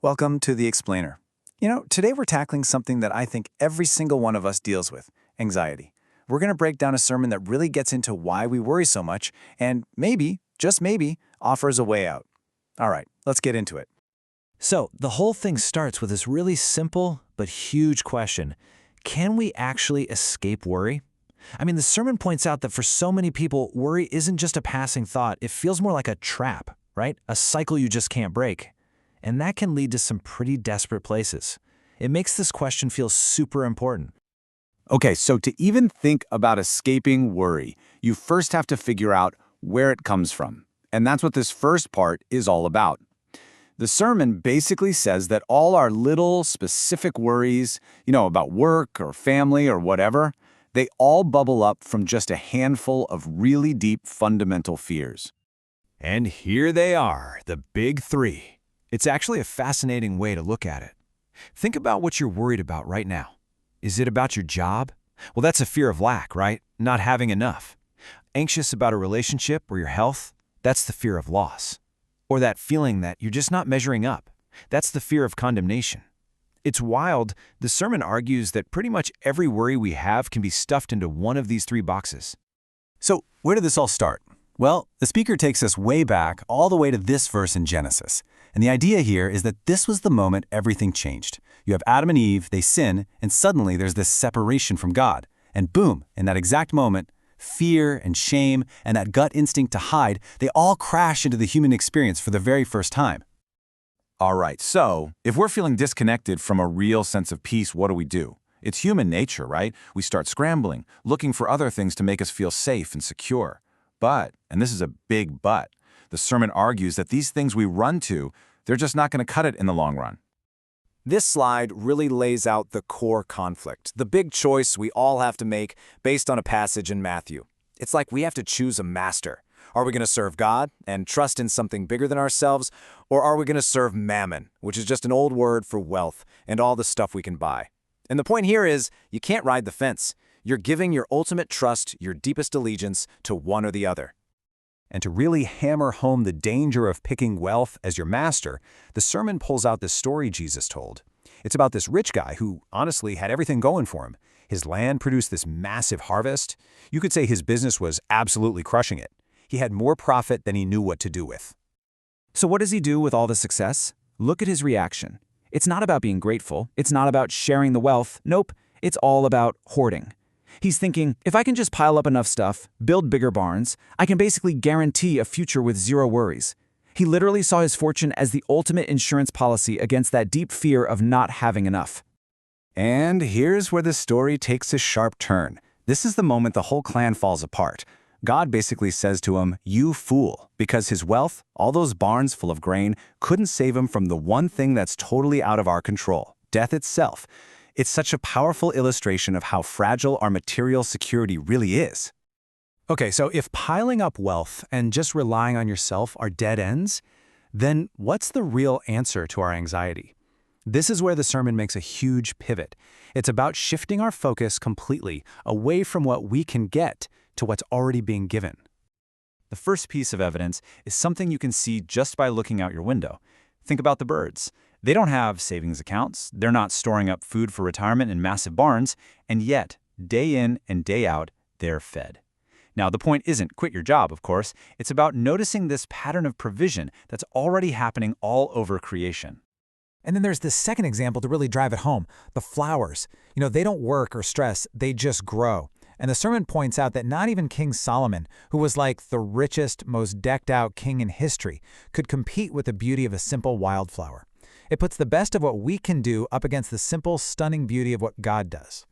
Welcome to The Explainer. Today we're tackling something that I think every single one of us deals with, anxiety. We're going to break down a sermon that really gets into why we worry so much and maybe, just maybe, offers a way out. All right, let's get into it. So, the whole thing starts with this really simple but huge question. Can we actually escape worry? The sermon points out that for so many people, worry isn't just a passing thought. It feels more like a trap, right? A cycle you just can't break. And that can lead to some pretty desperate places. It makes this question feel super important. Okay, so to even think about escaping worry, you first have to figure out where it comes from. And that's what this first part is all about. The sermon basically says that all our little specific worries, about work or family or whatever, they all bubble up from just a handful of really deep fundamental fears. And here they are, the big three. It's actually a fascinating way to look at it. Think about what you're worried about right now. Is it about your job? Well, that's a fear of lack, right? Not having enough. Anxious about a relationship or your health? That's the fear of loss. Or that feeling that you're just not measuring up. That's the fear of condemnation. It's wild. The sermon argues that pretty much every worry we have can be stuffed into one of these three boxes. So, where did this all start? Well, the speaker takes us way back, all the way to this verse in Genesis. And the idea here is that this was the moment everything changed. You have Adam and Eve, they sin, and suddenly there's this separation from God. And boom, in that exact moment, fear and shame and that gut instinct to hide, they all crash into the human experience for the very first time. All right, so if we're feeling disconnected from a real sense of peace, what do? It's human nature, right? We start scrambling, looking for other things to make us feel safe and secure. But, and this is a big but, the sermon argues that these things we run to, they're just not going to cut it in the long run. This slide really lays out the core conflict, the big choice we all have to make based on a passage in Matthew. It's like we have to choose a master. Are we going to serve God and trust in something bigger than ourselves, or are we going to serve mammon, which is just an old word for wealth and all the stuff we can buy? And the point here is, you can't ride the fence. You're giving your ultimate trust, your deepest allegiance, to one or the other. And to really hammer home the danger of picking wealth as your master, the sermon pulls out this story Jesus told. It's about this rich guy who honestly had everything going for him. His land produced this massive harvest. You could say his business was absolutely crushing it. He had more profit than he knew what to do with. So what does he do with all the success? Look at his reaction. It's not about being grateful. It's not about sharing the wealth. Nope, it's all about hoarding. He's thinking, if I can just pile up enough stuff, build bigger barns, I can basically guarantee a future with zero worries. He literally saw his fortune as the ultimate insurance policy against that deep fear of not having enough. And here's where the story takes a sharp turn. This is the moment the whole clan falls apart. God basically says to him, "You fool," because his wealth, all those barns full of grain, couldn't save him from the one thing that's totally out of our control, death itself. It's such a powerful illustration of how fragile our material security really is. Okay, so if piling up wealth and just relying on yourself are dead ends, then what's the real answer to our anxiety? This is where the sermon makes a huge pivot. It's about shifting our focus completely away from what we can get to what's already being given. The first piece of evidence is something you can see just by looking out your window. Think about the birds. They don't have savings accounts, they're not storing up food for retirement in massive barns, and yet, day in and day out, they're fed. Now, the point isn't quit your job, of course. It's about noticing this pattern of provision that's already happening all over creation. And then there's this second example to really drive it home, the flowers. They don't work or stress, they just grow. And the sermon points out that not even King Solomon, who was like the richest, most decked-out king in history, could compete with the beauty of a simple wildflower. It puts the best of what we can do up against the simple, stunning beauty of what God does.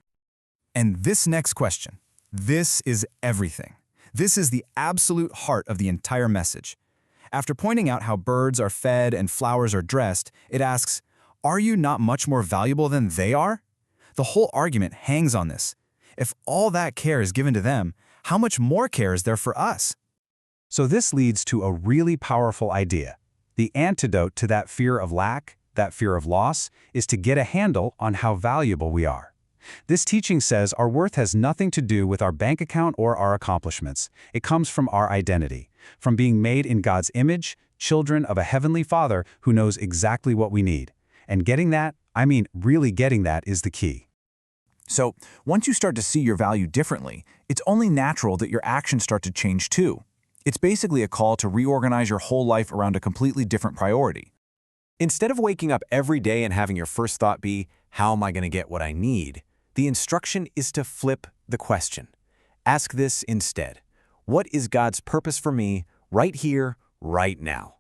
And this next question, this is everything. This is the absolute heart of the entire message. After pointing out how birds are fed and flowers are dressed, it asks, are you not much more valuable than they are? The whole argument hangs on this. If all that care is given to them, how much more care is there for us? So this leads to a really powerful idea. The antidote to that fear of lack, that fear of loss, is to get a handle on how valuable we are. This teaching says our worth has nothing to do with our bank account or our accomplishments. It comes from our identity, from being made in God's image, children of a heavenly Father who knows exactly what we need. And getting that, I mean really getting that, is the key. So, once you start to see your value differently, it's only natural that your actions start to change too. It's basically a call to reorganize your whole life around a completely different priority. Instead of waking up every day and having your first thought be, how am I going to get what I need? The instruction is to flip the question. Ask this instead. What is God's purpose for me right here, right now?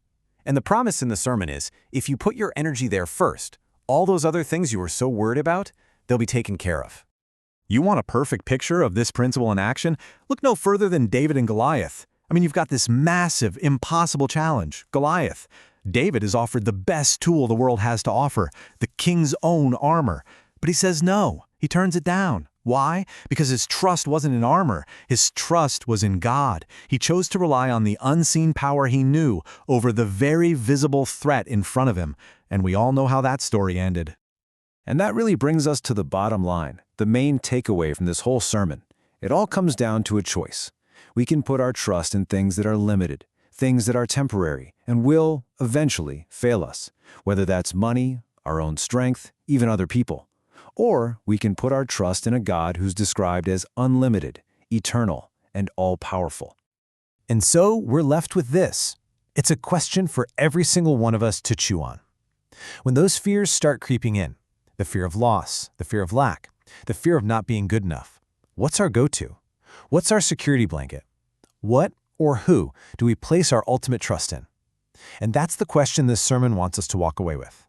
And the promise in the sermon is, if you put your energy there first, all those other things you were so worried about, they'll be taken care of. You want a perfect picture of this principle in action? Look no further than David and Goliath. I mean, you've got this massive, impossible challenge, Goliath. David is offered the best tool the world has to offer, the king's own armor. But he says no. He turns it down. Why? Because his trust wasn't in armor. His trust was in God. He chose to rely on the unseen power he knew over the very visible threat in front of him. And we all know how that story ended. And that really brings us to the bottom line, the main takeaway from this whole sermon. It all comes down to a choice. We can put our trust in things that are limited, things that are temporary, and will, eventually, fail us, whether that's money, our own strength, even other people. Or we can put our trust in a God who's described as unlimited, eternal, and all-powerful. And so we're left with this. It's a question for every single one of us to chew on. When those fears start creeping in, the fear of loss, the fear of lack, the fear of not being good enough, what's our go-to? What's our security blanket? What or who do we place our ultimate trust in? And that's the question this sermon wants us to walk away with.